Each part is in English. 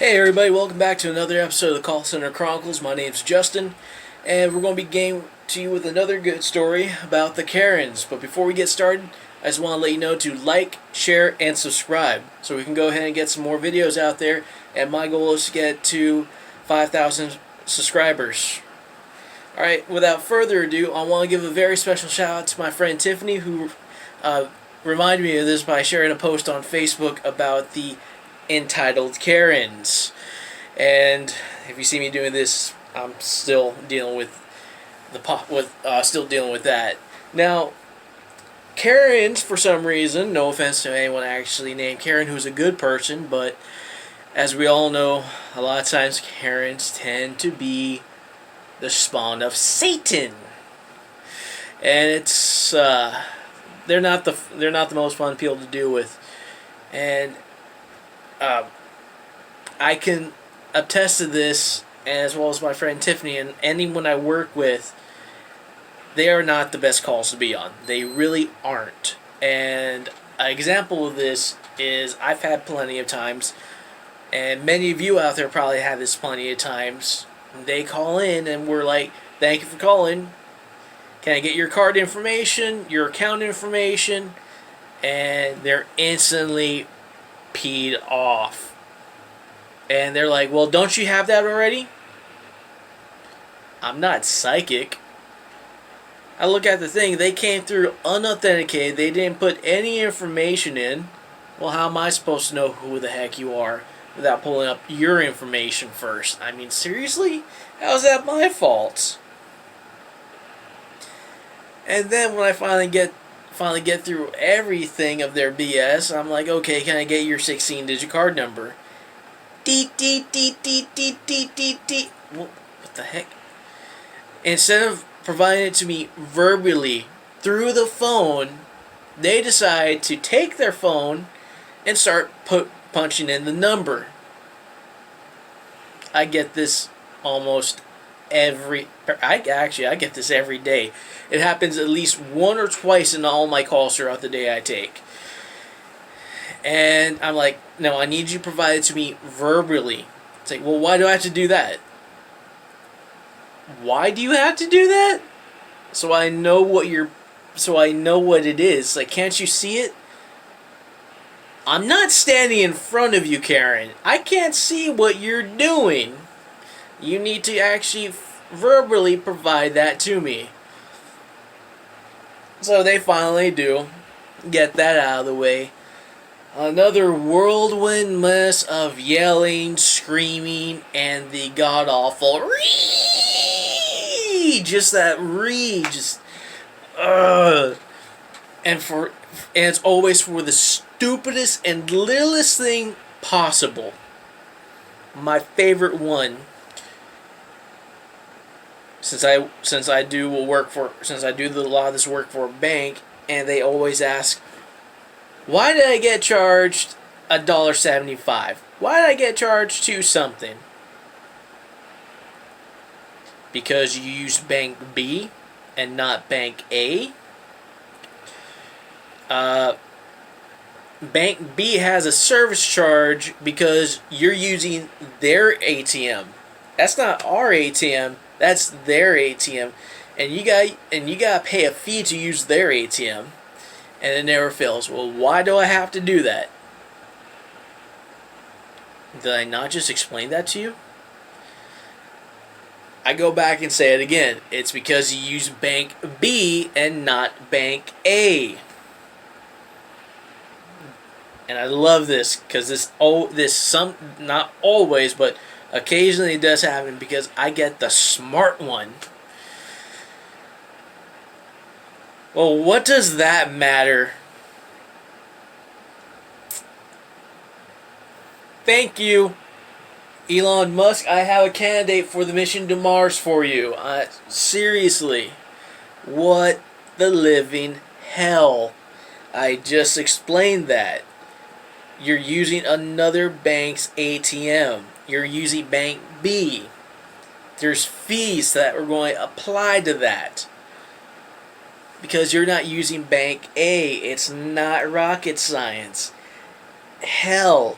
Hey everybody, welcome back to another episode of the Call Center Chronicles. My name's Justin, and we're going to be getting to you with another good story about the Karens. But before we get started, I just want to let you know to like, share, and subscribe so we can go ahead and get some more videos out there. And my goal is to get to 5,000 subscribers. Alright, without further ado, I want to give a very special shout out to my friend Tiffany, who reminded me of this by sharing a post on Facebook about the entitled Karens. And if you see me doing this, I'm still dealing with still dealing with that. Now, Karens, for some reason, no offense to anyone actually named Karen who's a good person, but as we all know, a lot of times Karens tend to be the spawn of Satan, and it's they're not the most fun people to deal with, and I can attest to this, as well as my friend Tiffany and anyone I work with. They are not the best calls to be on. They really aren't. And an example of this is I've had plenty of times, and many of you out there probably have this plenty of times. They call in and we're like, "Thank you for calling. Can I get your card information, your account information?" And they're instantly peed off. And they're like, "Well, don't you have that already?" I'm not psychic. I look at the thing, they came through unauthenticated, they didn't put any information in. Well, how am I supposed to know who the heck you are without pulling up your information first? I mean, seriously? How's that my fault? And then when I finally get through everything of their BS, I'm like, "Okay, can I get your 16-digit card number?" Deet, deet, deet, deet, deet, deet, deet, deet. What the heck? Instead of providing it to me verbally through the phone, they decide to take their phone and start punching in the number. I get this almost I get this every day. It happens at least one or twice in all my calls throughout the day I take. And I'm like, "No, I need you to provide it to me verbally." It's like, "Well, why do I have to do that?" Why do you have to do that? So I know what it is. Like, can't you see it? I'm not standing in front of you, Karen. I can't see what you're doing. You need to actually verbally provide that to me. So they finally do get that out of the way. Another whirlwind mess of yelling, screaming, and the god-awful "ree!" Just that "ree!" Just, ugh. And it's always for the stupidest and littlest thing possible. My favorite one, since I do a lot of this work for a bank, and they always ask, "Why did I get charged $1.75? Why did I get charged to something?" Because you used Bank B and not Bank A. Bank B has a service charge because you're using their ATM. That's not our ATM. That's their ATM, and you got to pay a fee to use their ATM. And it never fails. Well, why do I have to do that? Did I not just explain that to you? I go back and say it again. It's because you use Bank B and not Bank A. And I love this because not always, but occasionally it does happen because I get the smart one. Well, what does that matter? Thank you, Elon Musk. I have a candidate for the mission to Mars for you. Seriously. What the living hell? I just explained that. You're using another bank's ATM. You're using Bank B. There's fees that are going to apply to that. Because you're not using Bank A. It's not rocket science. Hell,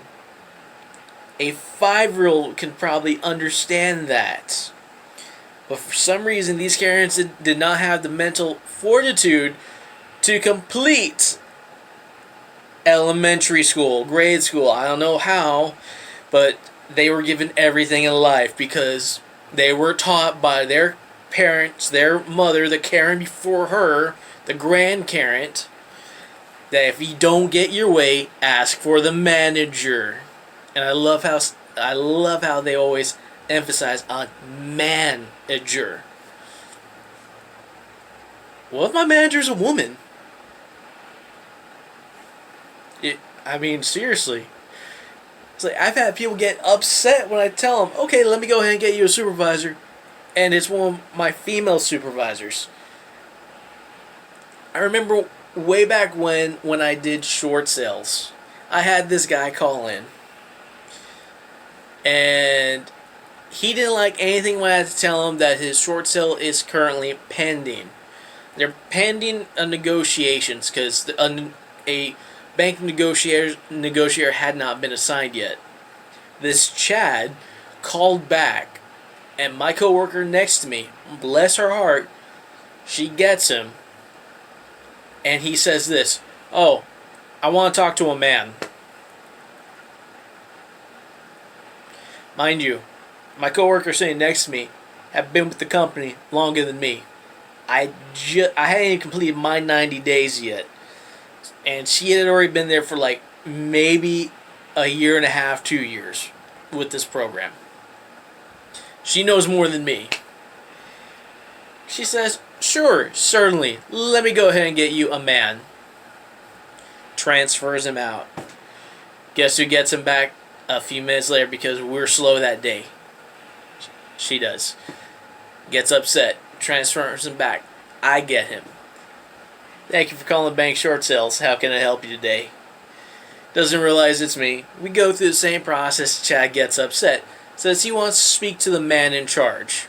A 5-year-old can probably understand that. But for some reason, these Karens did not have the mental fortitude to complete elementary school, grade school. I don't know how, but they were given everything in life because they were taught by their parents, their mother, the Karen before her, the grand Karen, that if you don't get your way, ask for the manager. And I love how they always emphasize on manager. What if my manager's a woman? Seriously. It's like I've had people get upset when I tell them, okay, let me go ahead and get you a supervisor, and it's one of my female supervisors. I remember way back when I did short sales, I had this guy call in, and he didn't like anything when I had to tell him that his short sale is currently pending. They're pending negotiations because a bank negotiator had not been assigned yet. This Chad called back, and my coworker next to me, bless her heart, she gets him, and he says this, "Oh, I want to talk to a man." Mind you, my coworker sitting next to me had been with the company longer than me. I hadn't even completed my 90 days yet. And she had already been there for like maybe a year and a half, 2 years with this program. She knows more than me. She says, "Sure, certainly. Let me go ahead and get you a man." Transfers him out. Guess who gets him back a few minutes later because we're slow that day? She does. Gets upset. Transfers him back. I get him. "Thank you for calling Bank Short Sales. How can I help you today?" Doesn't realize it's me. We go through the same process. Chad gets upset. Says he wants to speak to the man in charge.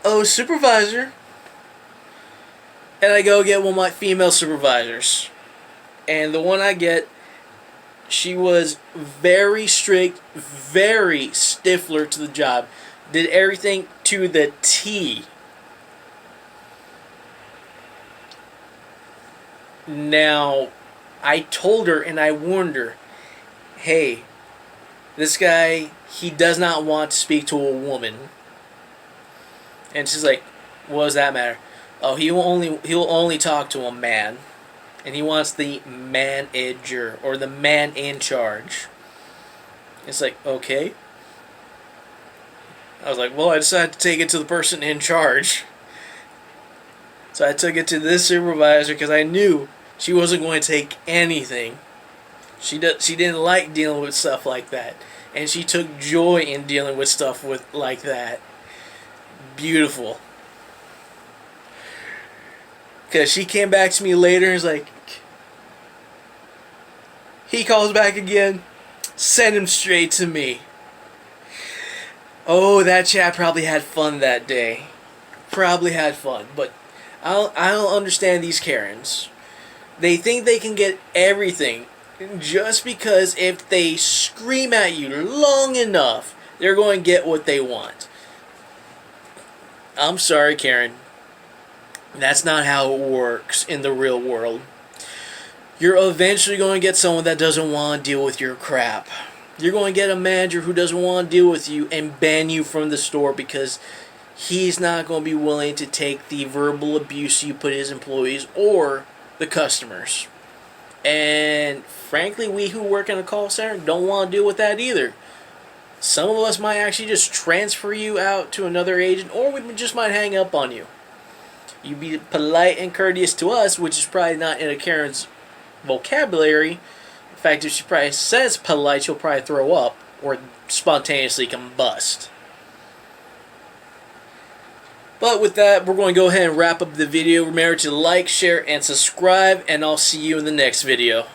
"Oh, supervisor." And I go get one of my female supervisors. And the one I get, she was very strict, very stiffler to the job. Did everything to the T. Now, I told her and I warned her, hey, this guy, he does not want to speak to a woman. And she's like, what does that matter? Oh, he'll only talk to a man. And he wants the manager or the man in charge. It's like, okay. I was like, well, I decided to take it to the person in charge. So I took it to this supervisor because I knew she wasn't going to take anything. She didn't like dealing with stuff like that. And she took joy in dealing with stuff like that. Beautiful. Because she came back to me later and was like, he calls back again, send him straight to me. Oh, that chap probably had fun that day. Probably had fun. But I don't understand these Karens. They think they can get everything just because if they scream at you long enough, they're going to get what they want. I'm sorry, Karen. That's not how it works in the real world. You're eventually going to get someone that doesn't want to deal with your crap. You're going to get a manager who doesn't want to deal with you and ban you from the store because he's not going to be willing to take the verbal abuse you put his employees or the customers. And frankly, we who work in a call center don't want to deal with that either. Some of us might actually just transfer you out to another agent, or we just might hang up on you. You be polite and courteous to us, which is probably not in a Karen's vocabulary. In fact, if she probably says polite, she'll probably throw up or spontaneously combust. But with that, we're going to go ahead and wrap up the video. Remember to like, share, and subscribe, and I'll see you in the next video.